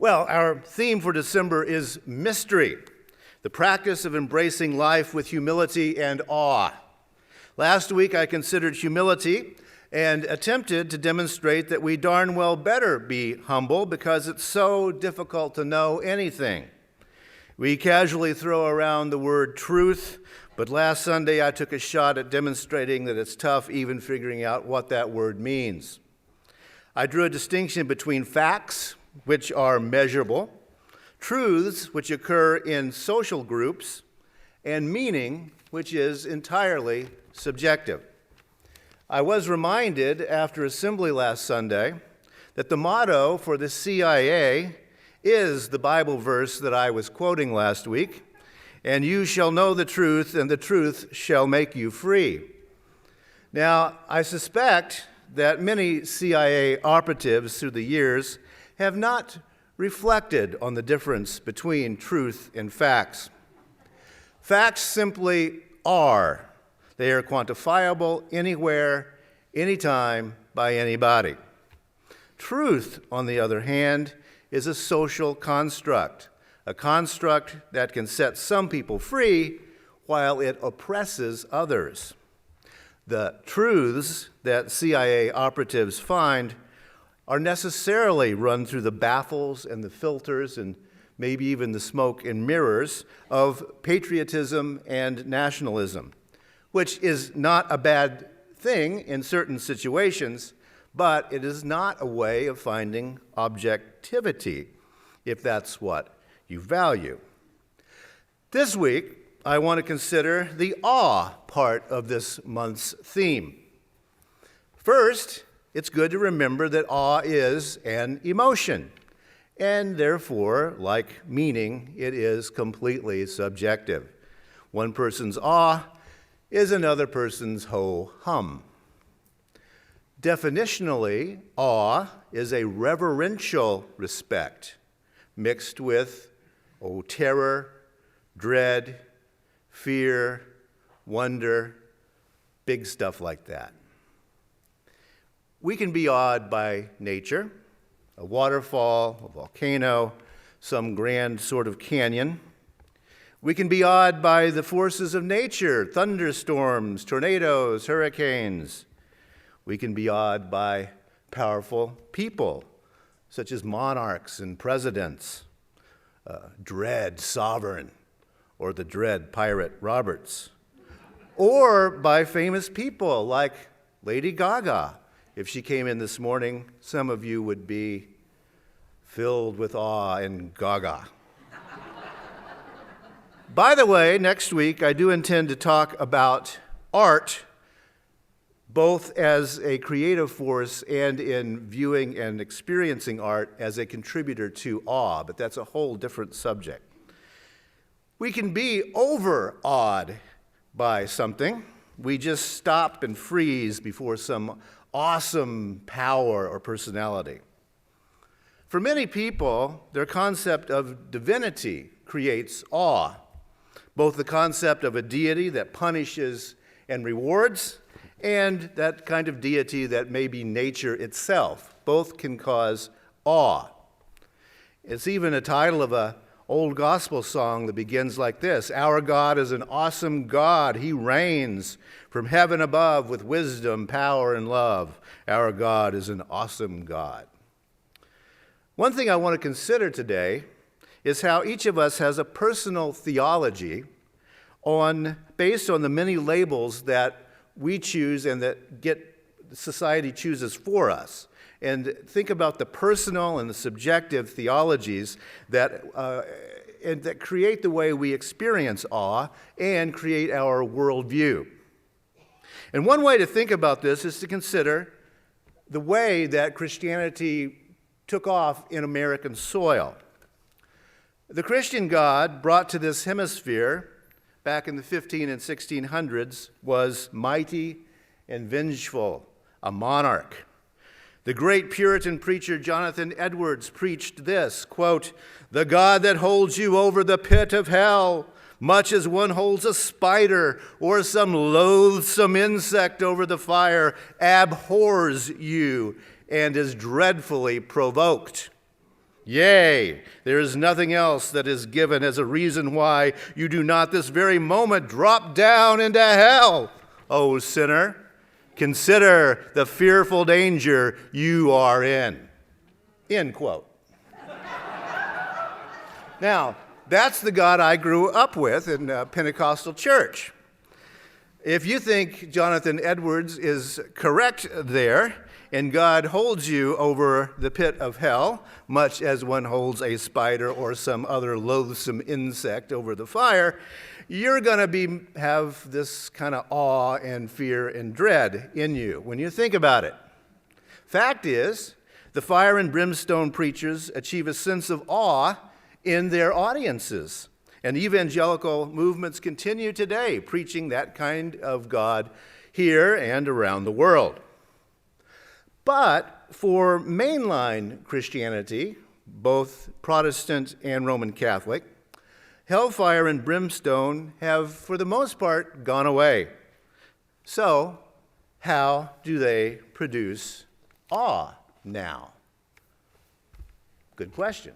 Well, our theme for December is mystery, the practice of embracing life with humility and awe. Last week I considered humility and attempted to demonstrate that we darn well better be humble because it's so difficult to know anything. We casually throw around the word truth, but last Sunday I took a shot at demonstrating that it's tough even figuring out what that word means. I drew a distinction between facts, which are measurable, truths, which occur in social groups, and meaning, which is entirely subjective. I was reminded after assembly last Sunday that the motto for the CIA is the Bible verse that I was quoting last week, and you shall know the truth, and the truth shall make you free. Now, I suspect that many CIA operatives through the years have not reflected on the difference between truth and facts. Facts simply are. They are quantifiable anywhere, anytime, by anybody. Truth, on the other hand, is a social construct, a construct that can set some people free while it oppresses others. The truths that CIA operatives find are necessarily run through the baffles and the filters and maybe even the smoke and mirrors of patriotism and nationalism, which is not a bad thing in certain situations, but it is not a way of finding objectivity, if that's what you value. This week, I want to consider the awe part of this month's theme. First, it's good to remember that awe is an emotion, and therefore, like meaning, it is completely subjective. One person's awe is another person's ho-hum. Definitionally, awe is a reverential respect mixed with terror, dread, fear, wonder, big stuff like that. We can be awed by nature, a waterfall, a volcano, some grand sort of canyon. We can be awed by the forces of nature, thunderstorms, tornadoes, hurricanes. We can be awed by powerful people, such as monarchs and presidents, dread sovereign, or the dread pirate Roberts, or by famous people like Lady Gaga. If she came in this morning, some of you would be filled with awe and gaga. By the way, next week I do intend to talk about art, both as a creative force and in viewing and experiencing art as a contributor to awe, but that's a whole different subject. We can be overawed by something. We just stop and freeze before some awesome power or personality. For many people, their concept of divinity creates awe, both the concept of a deity that punishes and rewards, and that kind of deity that may be nature itself. Both can cause awe. It's even a title of an old gospel song that begins like this: "Our God is an awesome God. He reigns from heaven above with wisdom, power, and love. Our God is an awesome God." One thing I want to consider today is how each of us has a personal theology based on the many labels that we choose and that society chooses for us. And think about the personal and the subjective theologies that create the way we experience awe and create our worldview. And one way to think about this is to consider the way that Christianity took off in American soil. The Christian God brought to this hemisphere back in the 15 and 1600s was mighty and vengeful, a monarch. The great Puritan preacher Jonathan Edwards preached this, quote, "The God that holds you over the pit of hell, much as one holds a spider or some loathsome insect over the fire, abhors you and is dreadfully provoked." Yea, there is nothing else that is given as a reason why you do not this very moment drop down into hell, O sinner. Consider the fearful danger you are in. End quote. Now, that's the God I grew up with in a Pentecostal church. If you think Jonathan Edwards is correct there, and God holds you over the pit of hell, much as one holds a spider or some other loathsome insect over the fire, you're going to have this kind of awe and fear and dread in you when you think about it. Fact is, the fire and brimstone preachers achieve a sense of awe in their audiences. And evangelical movements continue today preaching that kind of God here and around the world. But for mainline Christianity, both Protestant and Roman Catholic, hellfire and brimstone have, for the most part, gone away. So, how do they produce awe now? Good question.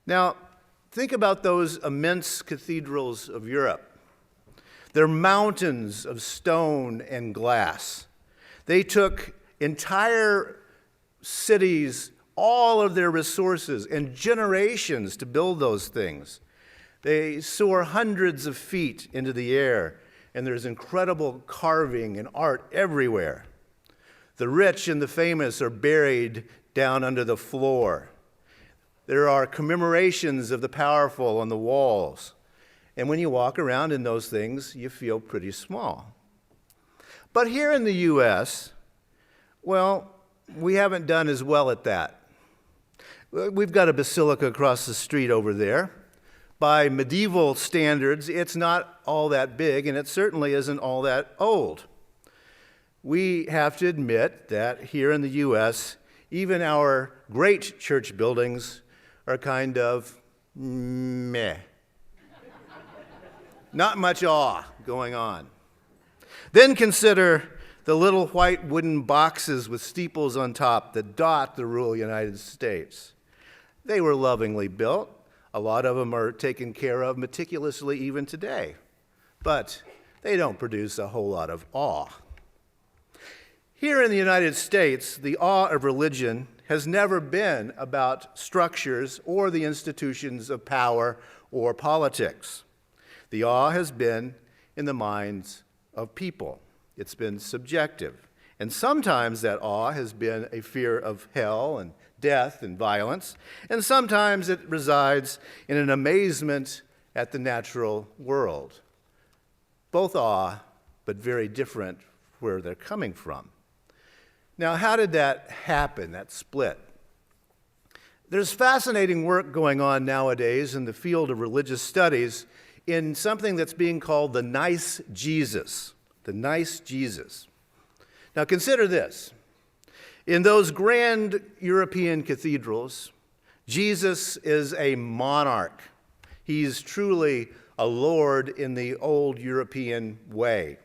Now, think about those immense cathedrals of Europe. They're mountains of stone and glass. They took entire cities, all of their resources, and generations to build those things. They soar hundreds of feet into the air, and there's incredible carving and art everywhere. The rich and the famous are buried down under the floor. There are commemorations of the powerful on the walls. And when you walk around in those things, you feel pretty small. But here in the U.S., well, we haven't done as well at that. We've got a basilica across the street over there. By medieval standards, it's not all that big, and it certainly isn't all that old. We have to admit that here in the U.S., even our great church buildings are kind of meh. Not much awe going on. Then consider the little white wooden boxes with steeples on top that dot the rural United States. They were lovingly built. A lot of them are taken care of meticulously even today. But they don't produce a whole lot of awe. Here in the United States, the awe of religion has never been about structures or the institutions of power or politics. The awe has been in the minds of people. It's been subjective. And sometimes that awe has been a fear of hell and death and violence, and sometimes it resides in an amazement at the natural world. Both awe, but very different where they're coming from. Now, how did that happen, that split? There's fascinating work going on nowadays in the field of religious studies in something that's being called the nice Jesus. The nice Jesus. Now consider this. In those grand European cathedrals, Jesus is a monarch. He's truly a lord in the old European way.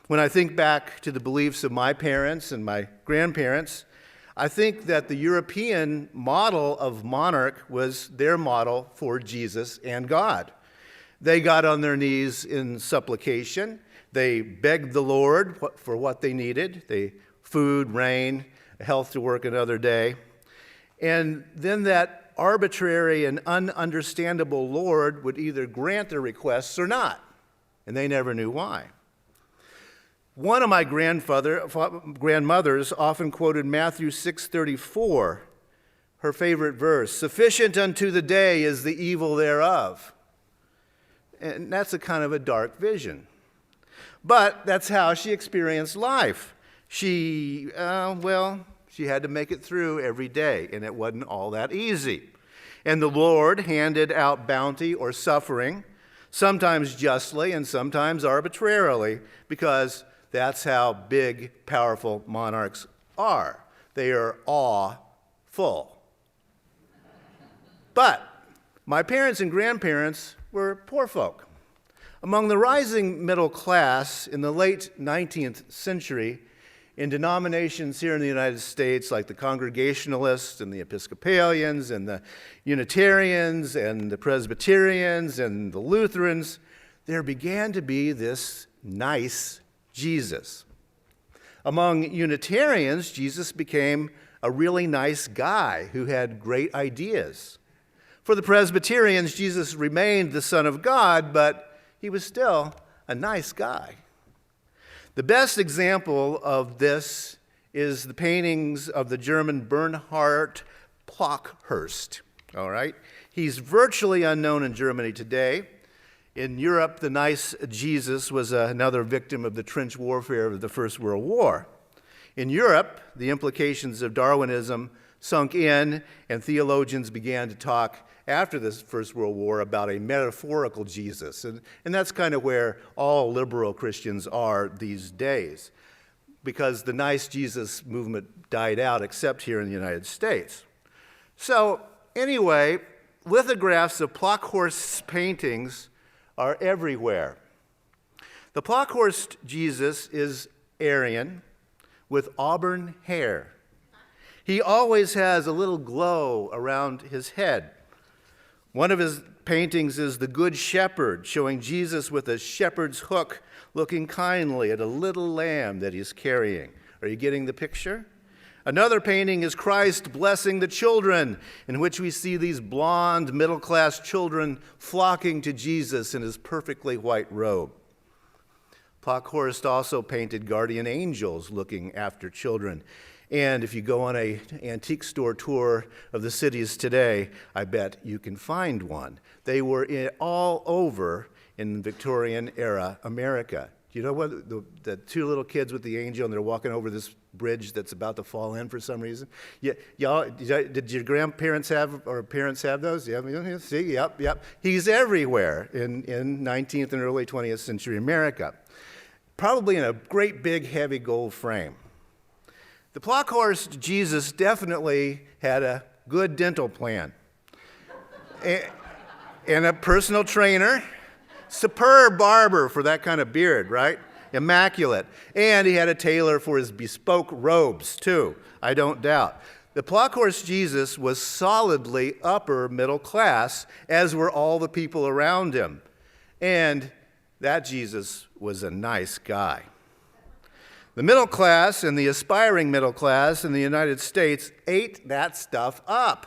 When I think back to the beliefs of my parents and my grandparents, I think that the European model of monarch was their model for Jesus and God. They got on their knees in supplication. They begged the Lord for what they needed, food, rain, health to work another day. And then that arbitrary and ununderstandable Lord would either grant their requests or not, and they never knew why. One of my grandmothers often quoted Matthew 6:34, her favorite verse, "Sufficient unto the day is the evil thereof." And that's a kind of a dark vision. But that's how she experienced life. She had to make it through every day, and it wasn't all that easy. And the Lord handed out bounty or suffering, sometimes justly and sometimes arbitrarily, because that's how big, powerful monarchs are. They are awful. But my parents and grandparents were poor folk. Among the rising middle class in the late 19th century, in denominations here in the United States, like the Congregationalists and the Episcopalians and the Unitarians and the Presbyterians and the Lutherans, there began to be this nice Jesus. Among Unitarians, Jesus became a really nice guy who had great ideas. For the Presbyterians, Jesus remained the Son of God, but he was still a nice guy. The best example of this is the paintings of the German Bernhard Plockhurst. All right? He's virtually unknown in Germany today. In Europe, the nice Jesus was another victim of the trench warfare of the First World War. In Europe, the implications of Darwinism sunk in, and theologians began to talk after the First World War about a metaphorical Jesus. And that's kind of where all liberal Christians are these days, because the nice Jesus movement died out, except here in the United States. So anyway, lithographs of Plockhurst's paintings are everywhere. The Plockhurst Jesus is Aryan with auburn hair. He always has a little glow around his head. One of his paintings is the Good Shepherd, showing Jesus with a shepherd's hook, looking kindly at a little lamb that he's carrying. Are you getting the picture? Another painting is Christ blessing the children, in which we see these blonde, middle-class children flocking to Jesus in his perfectly white robe. Plockhurst also painted guardian angels looking after children. And if you go on an antique store tour of the cities today, I bet you can find one. They were all over in Victorian-era America. Do you know what the two little kids with the angel, and they're walking over this bridge that's about to fall in for some reason? Yeah, y'all, did your grandparents have, or parents have those? Yeah, see, yep. He's everywhere in 19th and early 20th century America, probably in a great big heavy gold frame. The Plockhurst Jesus definitely had a good dental plan and a personal trainer. Superb barber for that kind of beard, right? Immaculate. And he had a tailor for his bespoke robes, too, I don't doubt. The Plockhurst Jesus was solidly upper middle class, as were all the people around him. And that Jesus was a nice guy. The middle class and the aspiring middle class in the United States ate that stuff up.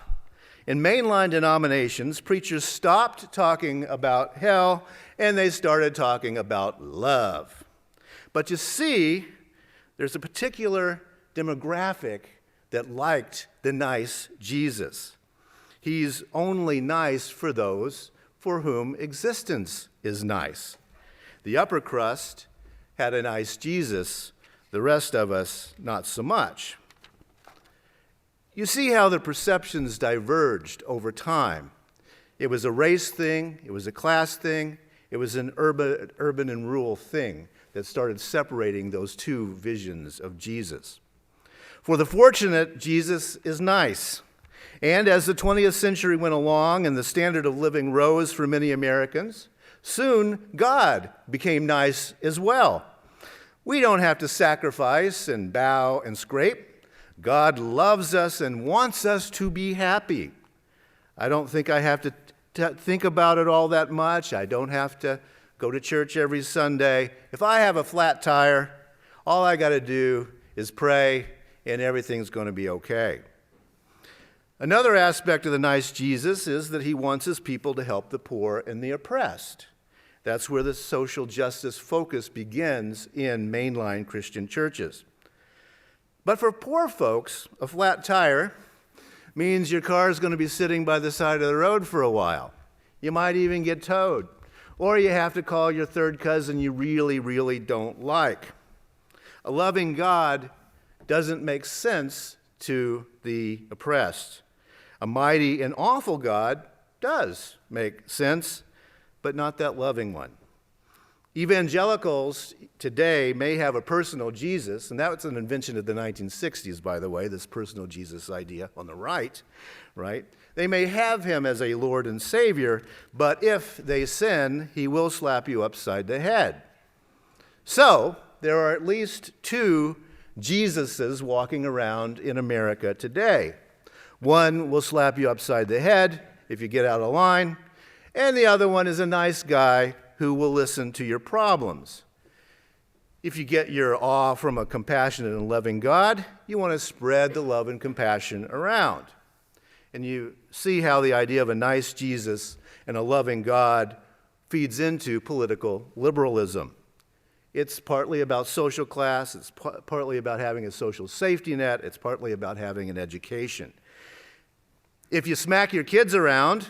In mainline denominations, preachers stopped talking about hell and they started talking about love. But you see, there's a particular demographic that liked the nice Jesus. He's only nice for those for whom existence is nice. The upper crust had a nice Jesus, the rest of us not so much. You see how the perceptions diverged over time. It was a race thing, it was a class thing, it was an urban and rural thing that started separating those two visions of Jesus. For the fortunate, Jesus is nice. And as the 20th century went along and the standard of living rose for many Americans, soon God became nice as well. We don't have to sacrifice and bow and scrape. God loves us and wants us to be happy. I don't think I have to think about it all that much. I don't have to go to church every Sunday. If I have a flat tire, all I got to do is pray and everything's going to be okay. Another aspect of the nice Jesus is that he wants his people to help the poor and the oppressed. That's where the social justice focus begins in mainline Christian churches. But for poor folks, a flat tire means your car is going to be sitting by the side of the road for a while. You might even get towed. Or you have to call your third cousin you really, really don't like. A loving God doesn't make sense to the oppressed. A mighty and awful God does make sense, but not that loving one. Evangelicals today may have a personal Jesus, and that was an invention of the 1960s, by the way, this personal Jesus idea on the right? They may have him as a Lord and Savior, but if they sin, he will slap you upside the head. So, there are at least two Jesuses walking around in America today. One will slap you upside the head if you get out of line, and the other one is a nice guy who will listen to your problems. If you get your awe from a compassionate and loving God, you want to spread the love and compassion around. And you see how the idea of a nice Jesus and a loving God feeds into political liberalism. It's partly about social class, it's partly about having a social safety net, it's partly about having an education. If you smack your kids around,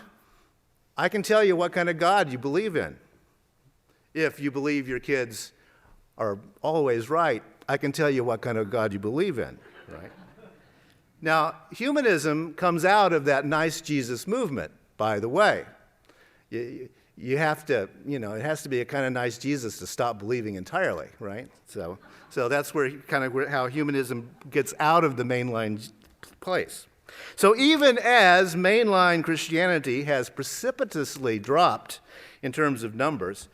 I can tell you what kind of God you believe in. If you believe your kids are always right, I can tell you what kind of God you believe in, right? Now, humanism comes out of that nice Jesus movement, by the way. You have to, it has to be a kind of nice Jesus to stop believing entirely, right? So that's how humanism gets out of the mainline place. So even as mainline Christianity has precipitously dropped in terms of numbers,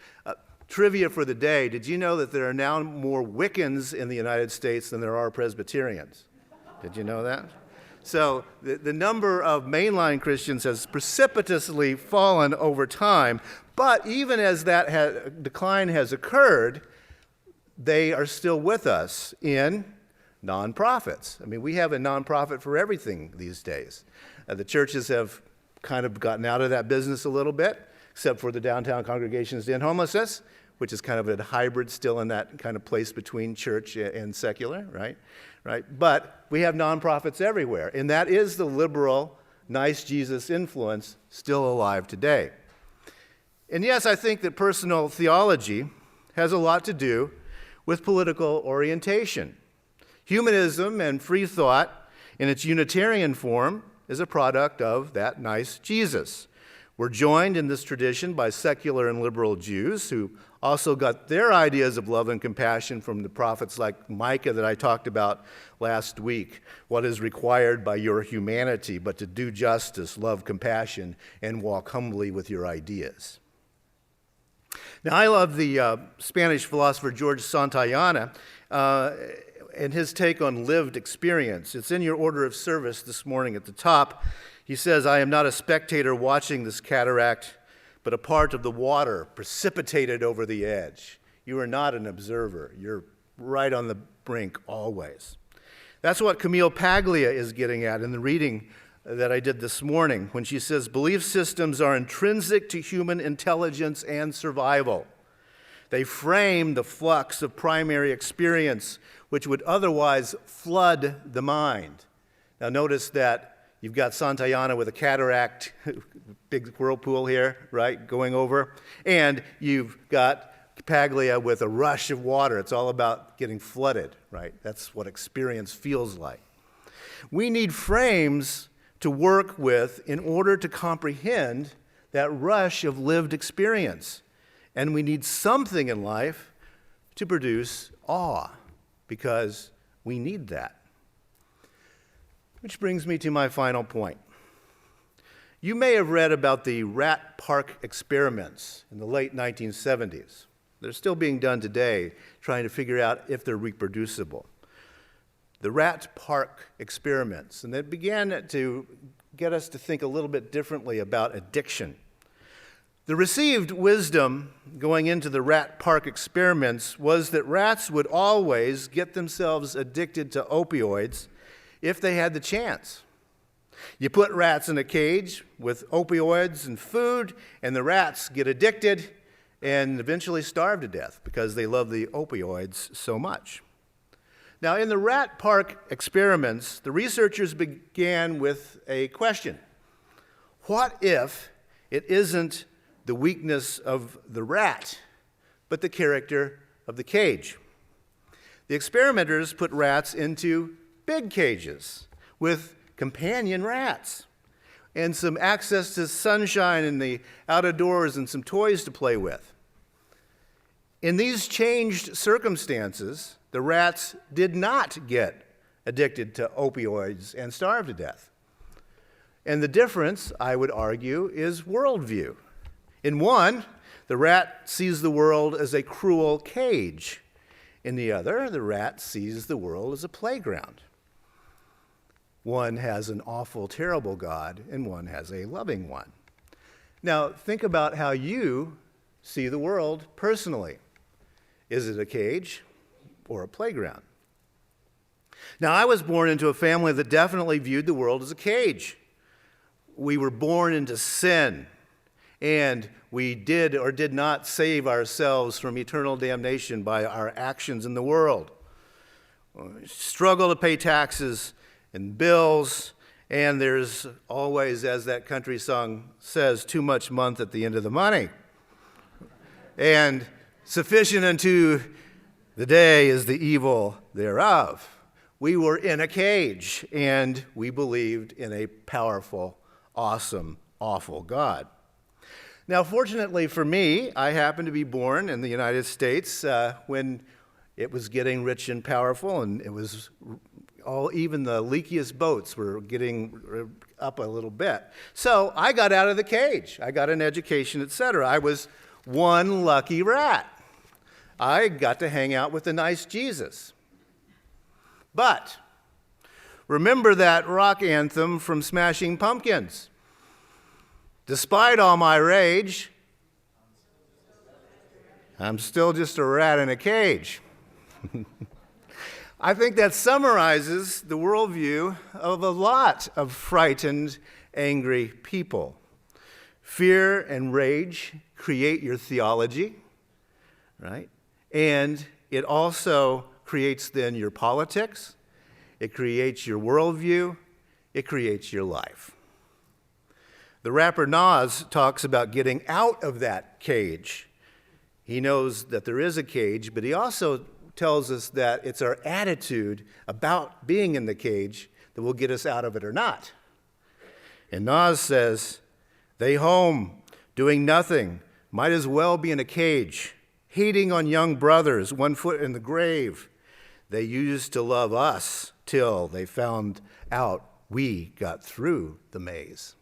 trivia for the day, did you know that there are now more Wiccans in the United States than there are Presbyterians? Did you know that? So the number of mainline Christians has precipitously fallen over time, but even as that decline has occurred, they are still with us in nonprofits. I mean, we have a nonprofit for everything these days. The churches have kind of gotten out of that business a little bit, except for the Downtown Congregations to End Homelessness, which is kind of a hybrid still in that kind of place between church and secular, right? But we have nonprofits everywhere, and that is the liberal, nice Jesus influence still alive today. And yes, I think that personal theology has a lot to do with political orientation. Humanism and free thought in its Unitarian form is a product of that nice Jesus. We're joined in this tradition by secular and liberal Jews who also got their ideas of love and compassion from the prophets like Micah that I talked about last week. What is required by your humanity but to do justice, love compassion, and walk humbly with your ideas. Now, I love the Spanish philosopher George Santayana and his take on lived experience. It's in your order of service this morning at the top. He says, I am not a spectator watching this cataract, but a part of the water precipitated over the edge. You are not an observer. You're right on the brink always. That's what Camille Paglia is getting at in the reading that I did this morning when she says, belief systems are intrinsic to human intelligence and survival. They frame the flux of primary experience, which would otherwise flood the mind. Now notice that you've got Santayana with a cataract, big whirlpool here, right, going over. And you've got Paglia with a rush of water. It's all about getting flooded, right? That's what experience feels like. We need frames to work with in order to comprehend that rush of lived experience. And we need something in life to produce awe, because we need that. Which brings me to my final point. You may have read about the rat park experiments in the late 1970s. They're still being done today, trying to figure out if they're reproducible. The rat park experiments, and it began to get us to think a little bit differently about addiction. The received wisdom going into the rat park experiments was that rats would always get themselves addicted to opioids if they had the chance. You put rats in a cage with opioids and food, and the rats get addicted and eventually starve to death because they love the opioids so much. Now, in the rat park experiments, the researchers began with a question. What if it isn't the weakness of the rat, but the character of the cage? The experimenters put rats into big cages with companion rats and some access to sunshine in the outdoors and some toys to play with. In these changed circumstances, the rats did not get addicted to opioids and starve to death. And the difference, I would argue, is worldview. In one, the rat sees the world as a cruel cage. In the other, the rat sees the world as a playground. One has an awful, terrible God, and one has a loving one. Now, think about how you see the world personally. Is it a cage or a playground? Now, I was born into a family that definitely viewed the world as a cage. We were born into sin, and we did or did not save ourselves from eternal damnation by our actions in the world. We struggle to pay taxes and bills, and there's always, as that country song says, too much month at the end of the money. And sufficient unto the day is the evil thereof. We were in a cage, and we believed in a powerful, awesome, awful God. Now, fortunately for me, I happened to be born in the United States when it was getting rich and powerful, and it was even the leakiest boats were getting up a little bit. So I got out of the cage. I got an education, etc. I was one lucky rat. I got to hang out with the nice Jesus. But remember that rock anthem from Smashing Pumpkins. Despite all my rage, I'm still just a rat in a cage. I think that summarizes the worldview of a lot of frightened, angry people. Fear and rage create your theology, right? And it also creates then your politics. It creates your worldview. It creates your life. The rapper Nas talks about getting out of that cage. He knows that there is a cage, but he also tells us that it's our attitude about being in the cage that will get us out of it or not. And Nas says, "They home, doing nothing, might as well be in a cage, hating on young brothers, 1 foot in the grave. They used to love us till they found out we got through the maze."